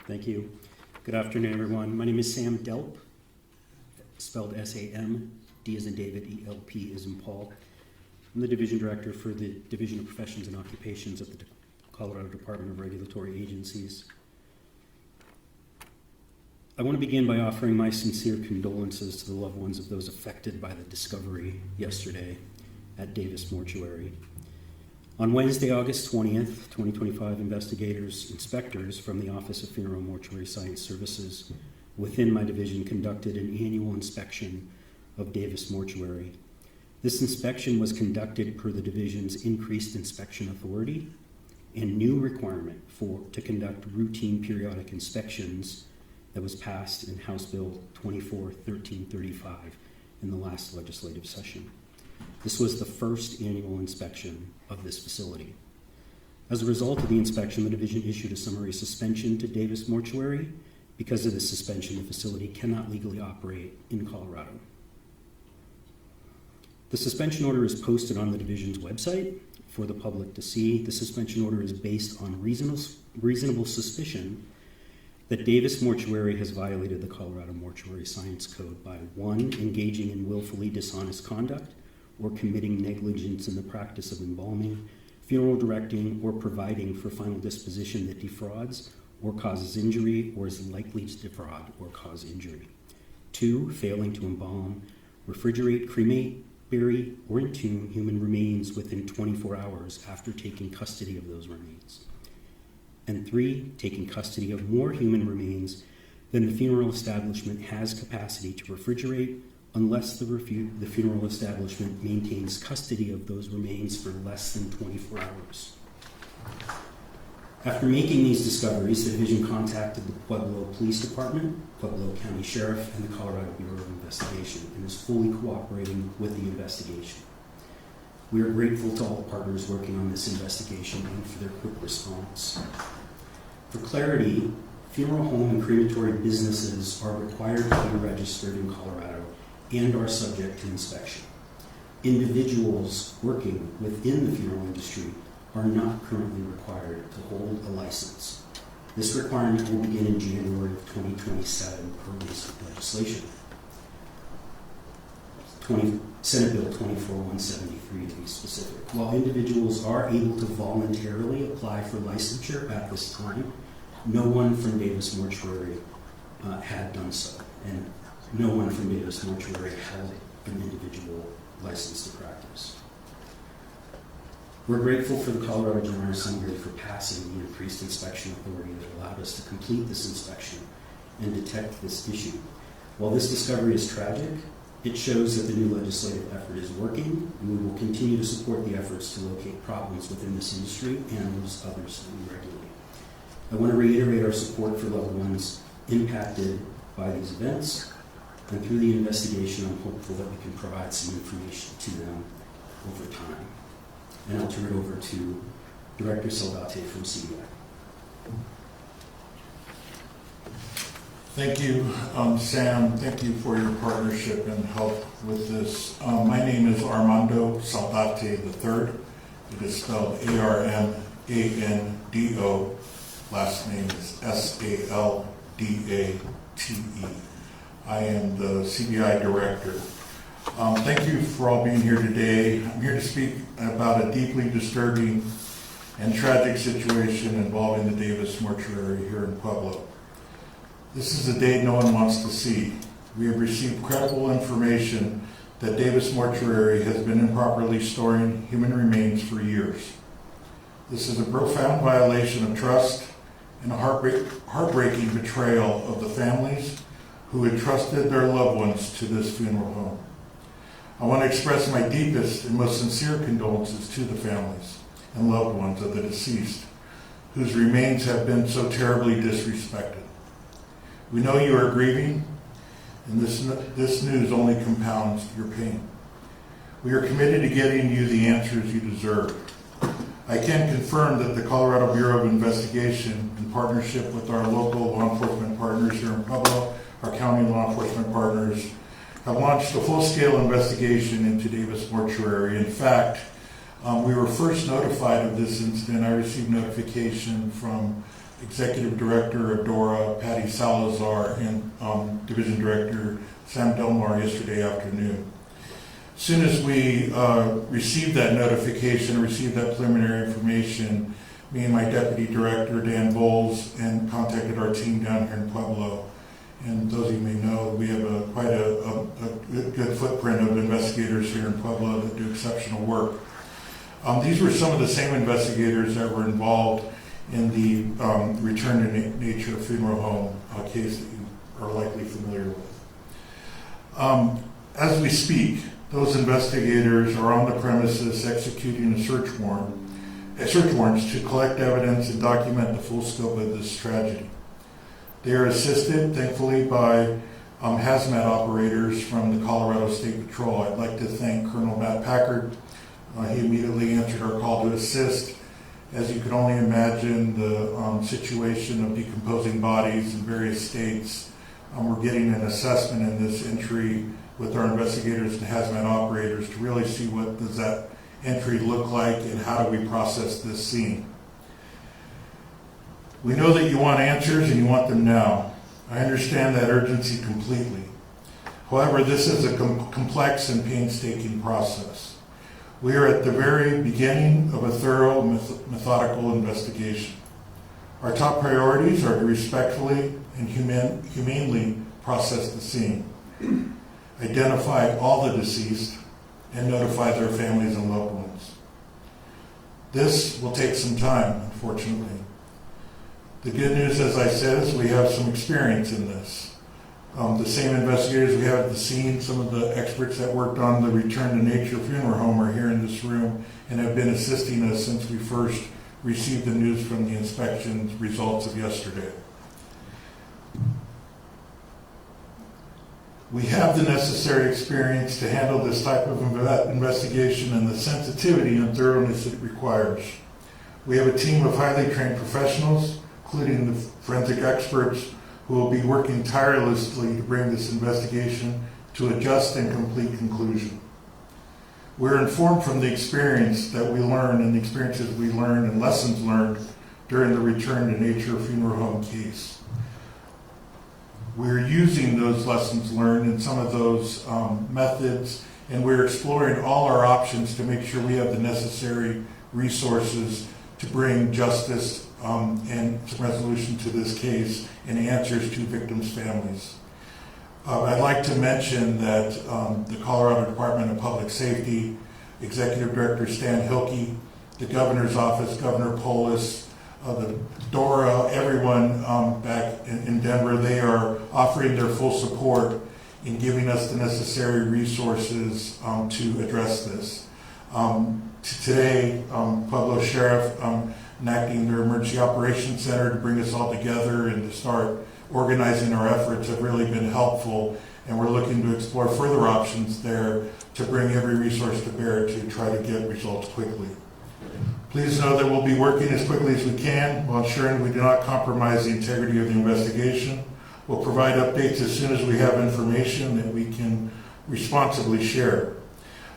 Thank you. Good afternoon, everyone. My name is Sam Delp, spelled S-A-M, D as in David, E-L-P as in Paul. I'm the Division Director for the Division of Professions and Occupations at the Colorado Department of Regulatory Agencies. I want to begin by offering my sincere condolences to the loved ones of those affected by the discovery yesterday at Davis Mortuary. On Wednesday, August 20th, 2025, inspectors from the Office of Funeral and Mortuary Science Services within my division conducted an annual inspection of Davis Mortuary. This inspection was conducted per the division's increased inspection authority and new requirement to conduct routine periodic inspections that was passed in House Bill 24-1335 in the last legislative session. This was the first annual inspection of this facility. As a result of the inspection, the division issued a summary suspension to Davis Mortuary. Because of this suspension, the facility cannot legally operate in Colorado. The suspension order is posted on the division's website for the public to see. The suspension order is based on reasonable suspicion that Davis Mortuary has violated the Colorado Mortuary Science Code by 1, engaging in willfully dishonest conduct or committing negligence in the practice of embalming, funeral directing, or providing for final disposition that defrauds or causes injury or is likely to defraud or cause injury. 2, failing to embalm, refrigerate, cremate, bury, or entomb human remains within 24 hours after taking custody of those remains. And 3, taking custody of more human remains than the funeral establishment has capacity to refrigerate unless the funeral establishment maintains custody of those remains for less than 24 hours. After making these discoveries, the division contacted the Pueblo Police Department, Pueblo County Sheriff, and the Colorado Bureau of Investigation, and is fully cooperating with the investigation. We are grateful to all the partners working on this investigation and for their quick response. For clarity, funeral home and crematory businesses are required to be registered in Colorado and are subject to inspection. Individuals working within the funeral industry are not currently required to hold a license. This requirement will begin in January of 2027 per recent legislation. Senate Bill 24-173 to be specific. While individuals are able to voluntarily apply for licensure at this time, no one from Davis Mortuary had done so, and no one from Davis Mortuary held an individual license to practice. We're grateful for the Colorado General Assembly for passing the increased inspection authority that allowed us to complete this inspection and detect this issue. While this discovery is tragic, it shows that the new legislative effort is working, and we will continue to support the efforts to locate problems within this industry and those others that we regulate. I want to reiterate our support for loved ones impacted by these events, and through the investigation, I'm hopeful that we can provide some information to them over time. And I'll turn it over to Director Saldate from CBI. Thank you, Sam. Thank you for your partnership and help with this. My name is Armando Saldate III. It is spelled A-R-M-A-N-D-O. Last name is S-A-L-D-A-T-E. I am the CBI Director. Thank you for all being here today. I'm here to speak about a deeply disturbing and tragic situation involving the Davis Mortuary here in Pueblo. This is a day no one wants to see. We have received credible information that Davis Mortuary has been improperly storing human remains for years. This is a profound violation of trust and a heartbreaking betrayal of the families who entrusted their loved ones to this funeral home. I want to express my deepest and most sincere condolences to the families and loved ones of the deceased, whose remains have been so terribly disrespected. We know you are grieving, and this news only compounds your pain. We are committed to getting you the answers you deserve. I can confirm that the Colorado Bureau of Investigation, in partnership with our local law enforcement partners here in Pueblo, our county law enforcement partners, have launched a full-scale investigation into Davis Mortuary. In fact, we were first notified of this incident. I received notification from Executive Director of DORA, Patty Salazar, and Division Director Sam Delmar yesterday afternoon. As soon as we received that notification, received that preliminary information, me and my Deputy Director, Dan Bowles, and contacted our team down here in Pueblo. And those of you may know, we have quite a good footprint of investigators here in Pueblo that do exceptional work. These were some of the same investigators that were involved in the Return to Nature funeral home case that you are likely familiar with. As we speak, those investigators are on the premises executing search warrants to collect evidence and document the full scope of this tragedy. They are assisted, thankfully, by hazmat operators from the Colorado State Patrol. I'd like to thank Colonel Matt Packard. He immediately answered our call to assist. As you can only imagine, the situation of decomposing bodies in various states, we're getting an assessment in this entry with our investigators and hazmat operators to really see what does that entry look like and how do we process this scene. We know that you want answers and you want them now. I understand that urgency completely. However, this is a complex and painstaking process. We are at the very beginning of a thorough, methodical investigation. Our top priorities are to respectfully and humanely process the scene, identify all the deceased, and notify their families and loved ones. This will take some time, unfortunately. The good news, as I said, is we have some experience in this. The same investigators we have at the scene, some of the experts that worked on the Return to Nature funeral home are here in this room and have been assisting us since we first received the news from the inspection results of yesterday. We have the necessary experience to handle this type of investigation and the sensitivity and thoroughness it requires. We have a team of highly trained professionals, including the forensic experts, who will be working tirelessly to bring this investigation to a just and complete conclusion. We're informed from the experience that we learn and the experiences we learned and lessons learned during the Return to Nature funeral home case. We're using those lessons learned and some of those methods, and we're exploring all our options to make sure we have the necessary resources to bring justice and some resolution to this case and answers to victims' families. I'd like to mention that the Colorado Department of Public Safety, Executive Director Stan Hilke, the Governor's Office, Governor Polis, the DORA, everyone back in Denver, they are offering their full support in giving us the necessary resources to address this. Today, Pueblo Sheriff enacting their Emergency Operations Center to bring us all together and to start organizing our efforts have really been helpful, and we're looking to explore further options there to bring every resource to bear to try to get results quickly. Please know that we'll be working as quickly as we can while ensuring we do not compromise the integrity of the investigation. We'll provide updates as soon as we have information that we can responsibly share.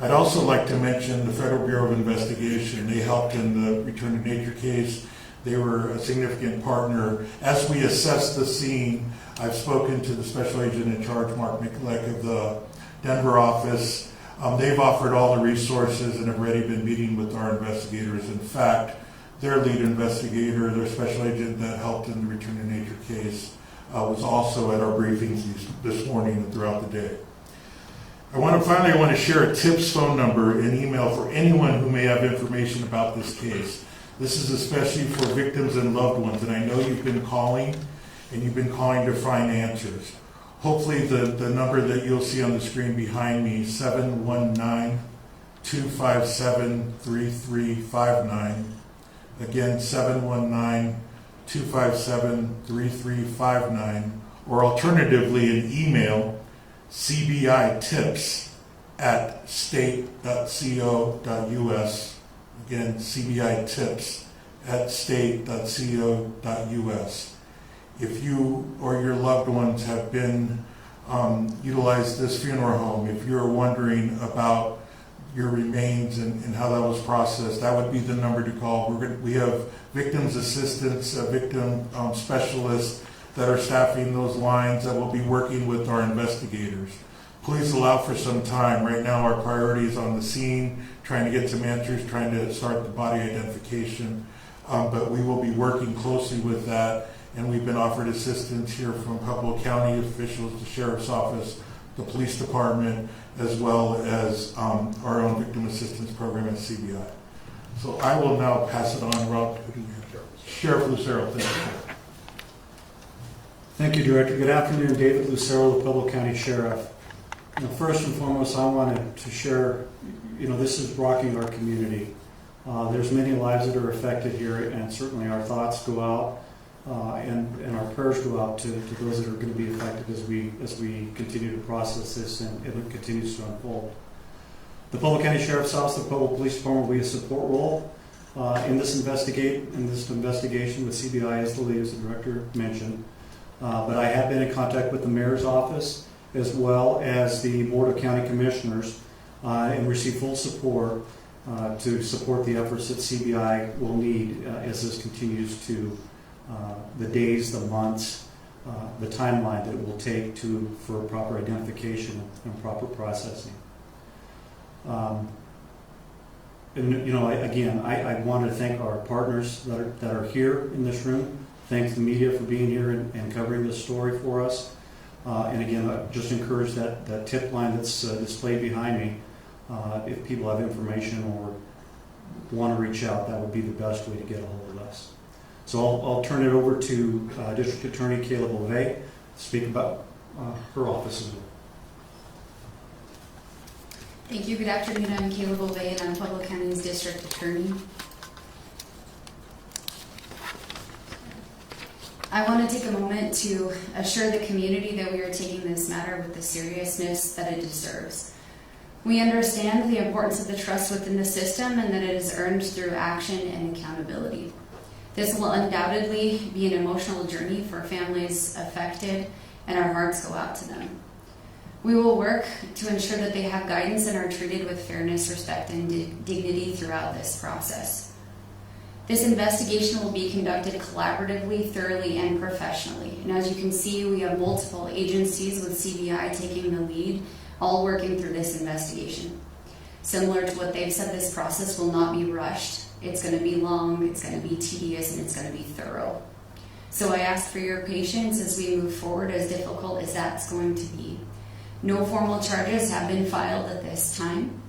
I'd also like to mention the Federal Bureau of Investigation. They helped in the Return to Nature case. They were a significant partner. As we assess the scene, I've spoken to the Special Agent in Charge, Mark Mikulek of the Denver office. They've offered all the resources and have already been meeting with our investigators. In fact, their lead investigator, their special agent that helped in the Return to Nature case, was also at our briefings this morning and throughout the day. I want to share a TIPS phone number and email for anyone who may have information about this case. This is especially for victims and loved ones, and I know you've been calling, and you've been calling to find answers. Hopefully the number that you'll see on the screen behind me, 719-257-3359. Again, 719-257-3359, or alternatively an email, cbitips@state.co.us. Again, cbitips@state.co.us. If you or your loved ones have been utilized this funeral home, if you're wondering about your remains and how that was processed, that would be the number to call. We have victims assistants, victim specialists that are staffing those lines that will be working with our investigators. Please allow for some time. Right now our priority is on the scene, trying to get some answers, trying to start the body identification. But we will be working closely with that, and we've been offered assistance here from Pueblo County officials, the Sheriff's Office, the Police Department, as well as our own Victim Assistance Program at CBI. So I will now pass it on, Rob. Sheriff Lucero, thank you. Thank you, Director. Good afternoon, David Lucero, the Pueblo County Sheriff. First and foremost, I wanted to share, this is rocking our community. There's many lives that are affected here, and certainly our thoughts go out and our prayers go out to those that are going to be affected as we continue to process this and it continues to unfold. The Pueblo County Sheriff's Office, the Pueblo Police Department will be a support role in this investigation with CBI as the lead, as the Director mentioned. But I have been in contact with the Mayor's Office as well as the Board of County Commissioners and receive full support to support the efforts that CBI will need as this continues to the days, the months, the timeline that it will take for proper identification and proper processing. I want to thank our partners that are here in this room. Thank the media for being here and covering this story for us. And again, I just encourage that tip line that's displayed behind me. If people have information or want to reach out, that would be the best way to get a hold of us. So I'll turn it over to District Attorney Kayla Beauvais to speak about her office as well. Thank you. Good afternoon. I'm Kayla Beauvais, and I'm Pueblo County's District Attorney. I want to take a moment to assure the community that we are taking this matter with the seriousness that it deserves. We understand the importance of the trust within the system and that it is earned through action and accountability. This will undoubtedly be an emotional journey for families affected, and our hearts go out to them. We will work to ensure that they have guidance and are treated with fairness, respect, and dignity throughout this process. This investigation will be conducted collaboratively, thoroughly, and professionally. And as you can see, we have multiple agencies with CBI taking the lead, all working through this investigation. Similar to what they've said, this process will not be rushed. It's going to be long, it's going to be tedious, and it's going to be thorough. So I ask for your patience as we move forward, as difficult as that's going to be. No formal charges have been filed at this time.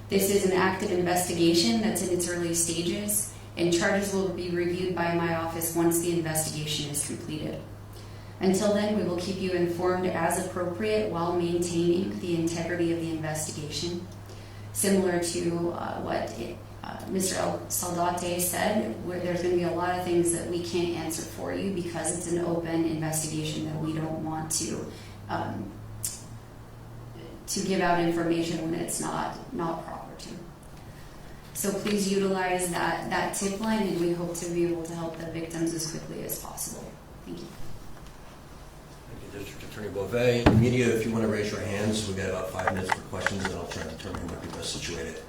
This is an active investigation that's in its early stages, and charges will be reviewed by my office once the investigation is completed. Until then, we will keep you informed as appropriate while maintaining the integrity of the investigation. Similar to what Mr. Saldate said, where there's going to be a lot of things that we can't answer for you because it's an open investigation that we don't want to give out information when it's not proper to. So please utilize that tip line, and we hope to be able to help the victims as quickly as possible. Thank you. Thank you, District Attorney Beauvais. Media, if you want to raise your hands, we've got about 5 minutes for questions, and I'll try to determine who might be best situated.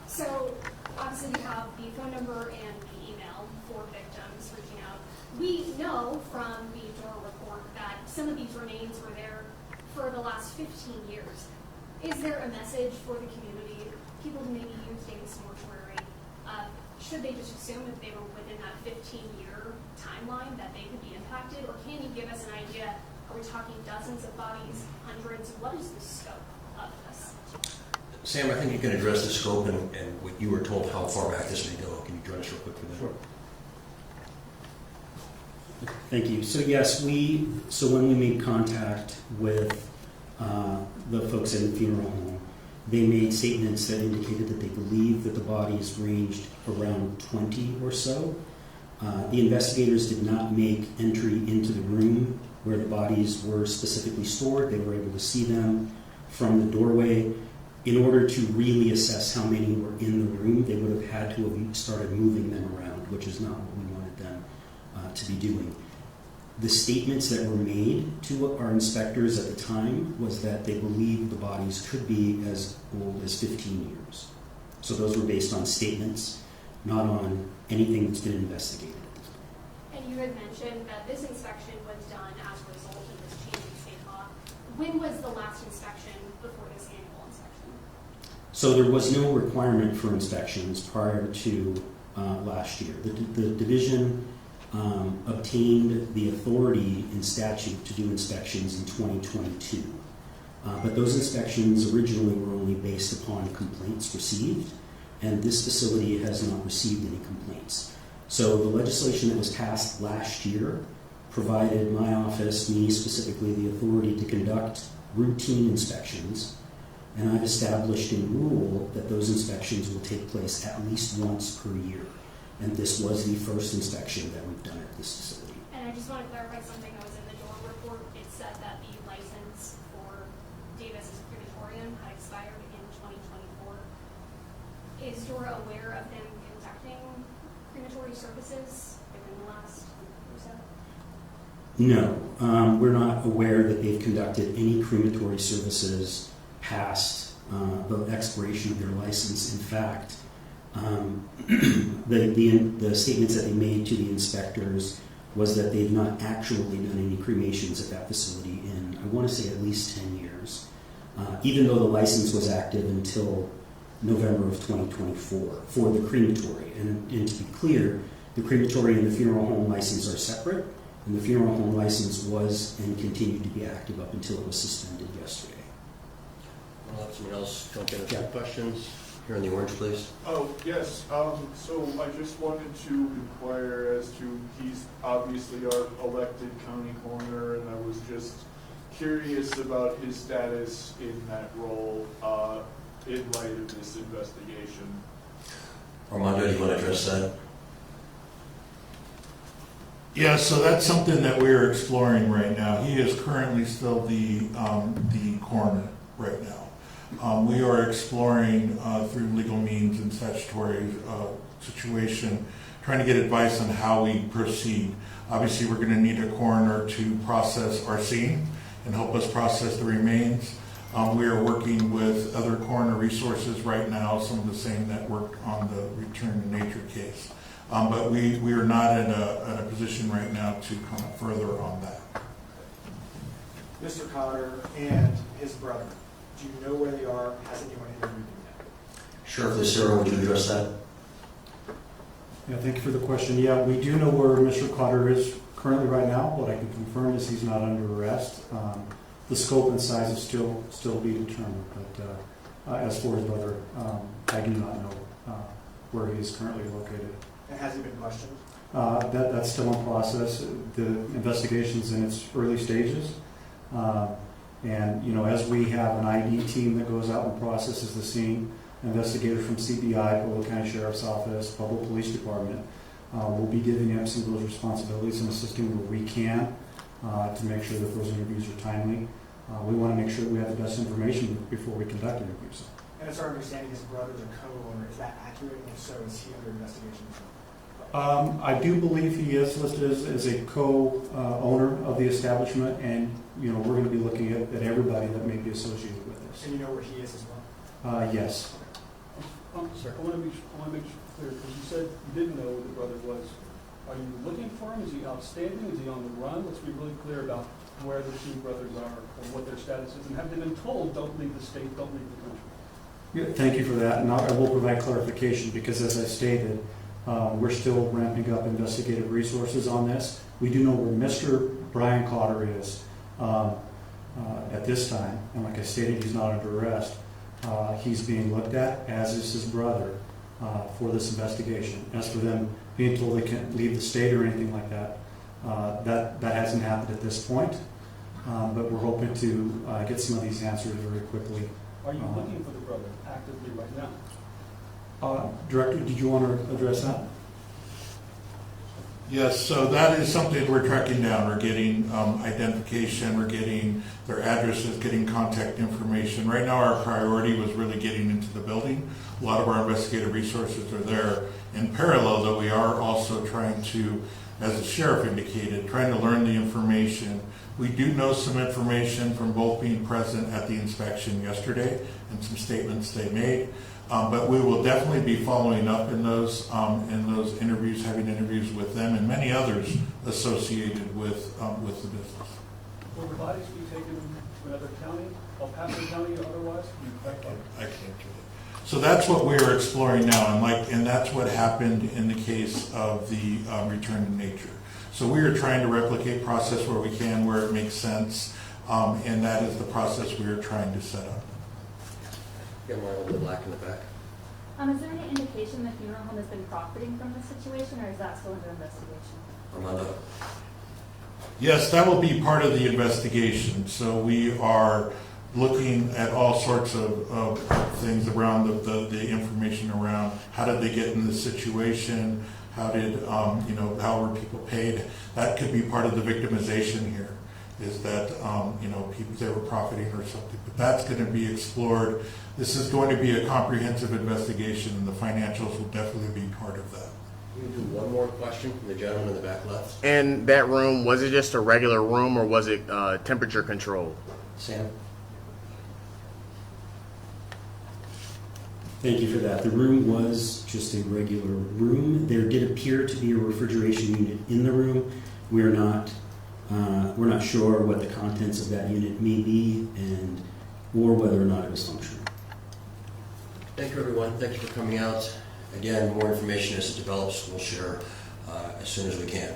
So obviously we have the phone number and the email for victims reaching out. We know from the DORA report that some of these remains were there for the last 15 years. Is there a message for the community, people who maybe use Davis Mortuary, should they just assume if they were within that 15-year timeline that they could be impacted? Or can you give us an idea, are we talking dozens of bodies, hundreds? What is the scope of this? Sam, I think you can address the scope and what you were told, how far back this may go. Can you join us real quick for that? Sure. Thank you. So yes, when we made contact with the folks in the funeral home, they made statements that indicated that they believe that the bodies ranged around 20 or so. The investigators did not make entry into the room where the bodies were specifically stored. They were able to see them from the doorway. In order to really assess how many were in the room, they would have had to have started moving them around, which is not what we wanted them to be doing. The statements that were made to our inspectors at the time was that they believed the bodies could be as old as 15 years. So those were based on statements, not on anything that's been investigated at this point. And you had mentioned that this inspection was done as a result of this change in state law. When was the last inspection before this annual inspection? So there was no requirement for inspections prior to last year. The division obtained the authority in statute to do inspections in 2022. But those inspections originally were only based upon complaints received, and this facility has not received any complaints. So the legislation that was passed last year provided my office, me specifically, the authority to conduct routine inspections, and I've established in rule that those inspections will take place at least once per year. And this was the first inspection that we've done at this facility. And I just want to clarify something that was in the DOR report. It said that the license for Davis's crematorium had expired in 2024. Is DOR aware of them conducting crematory services within the last year or so? No, we're not aware that they've conducted any crematory services past the expiration of their license. In fact, the statements that they made to the inspectors was that they've not actually done any cremations at that facility in, I want to say, at least 10 years, even though the license was active until November of 2024 for the crematory. And to be clear, the crematory and the funeral home license are separate, and the funeral home license was and continued to be active up until it was suspended yesterday. I'll let someone else jump in with Yeah. some questions. Here in the orange, please. Oh, yes, so I just wanted to inquire as to, he's obviously our elected county coroner, and I was just curious about his status in that role, in light of this investigation. Armando, do you want to address that? Yeah, so that's something that we're exploring right now. He is currently still the coroner right now. We are exploring through legal means and statutory situation, trying to get advice on how we proceed. Obviously, we're going to need a coroner to process our scene and help us process the remains. We are working with other coroner resources right now, some of the same that worked on the return to nature case. But we are not in a position right now to comment further on that. Mr. Cotter and his brother, do you know where they are? Has anyone interviewed them yet? Sheriff Lucero, would you address that? Yeah, thank you for the question. Yeah, we do know where Mr. Cotter is currently right now. What I can confirm is he's not under arrest. The scope and size is still being determined, but as for his brother, I do not know where he is currently located. And has he been questioned? That's still in process. The investigation's in its early stages. And, you know, as we have an ID team that goes out and processes the scene, investigators from CBI, Pueblo County Sheriff's Office, Pueblo Police Department, we'll be giving them some of those responsibilities and assisting where we can to make sure that those interviews are timely. We want to make sure that we have the best information before we conduct interviews. And it's our understanding his brother's a co-owner. Is that accurate? And if so, is he under investigation? I do believe he is listed as a co-owner of the establishment, and you know we're going to be looking at everybody that may be associated with this. And you know where he is as well? Yes. Sir, I want to make sure clear, because you said you didn't know who the brother was. Are you looking for him? Is he outstanding? Is he on the run? Let's be really clear about where the two brothers are and what their status is, and have they been told, don't leave the state, don't leave the country? Yeah, thank you for that, and I will provide clarification because, as I stated, we're still ramping up investigative resources on this. We do know where Mr. Brian Cotter is at this time, and like I stated, he's not under arrest. He's being looked at, as is his brother, for this investigation. As for them being told they can't leave the state or anything like that, that hasn't happened at this point, but we're hoping to get some of these answers very quickly. Are you looking for the brother actively right now? Director, did you want to address that? Yes, so that is something we're tracking down. We're getting identification, we're getting their addresses, getting contact information. Right now, our priority was really getting into the building. A lot of our investigative resources are there. In parallel, though, we are also trying to, as the sheriff indicated, trying to learn the information. We do know some information from both being present at the inspection yesterday and some statements they made. But we will definitely be following up in those interviews, having interviews with them and many others associated with the business. Will the bodies be taken to another county, El Paso County or otherwise? I can't do it. So that's what we are exploring now, and that's what happened in the case of the return to nature. So we are trying to replicate process where we can, where it makes sense, and that is the process we are trying to set up. Get Marlon the black in the back. Is there any indication the funeral home has been profiting from this situation, or is that still under investigation? Armando. Yes, that will be part of the investigation. So we are looking at all sorts of things around the information around how did they get in this situation, how did, how were people paid. That could be part of the victimization here, is that, people, they were profiting or something. But that's going to be explored. This is going to be a comprehensive investigation, and the financials will definitely be part of that. We can do one more question from the gentleman in the back left. And that room, was it just a regular room or was it temperature controlled? Sam? Thank you for that. The room was just a regular room. There did appear to be a refrigeration unit in the room. We're not sure what the contents of that unit may be, or whether or not it was functional. Thank you, everyone. Thank you for coming out. Again, more information as it develops, we'll share as soon as we can.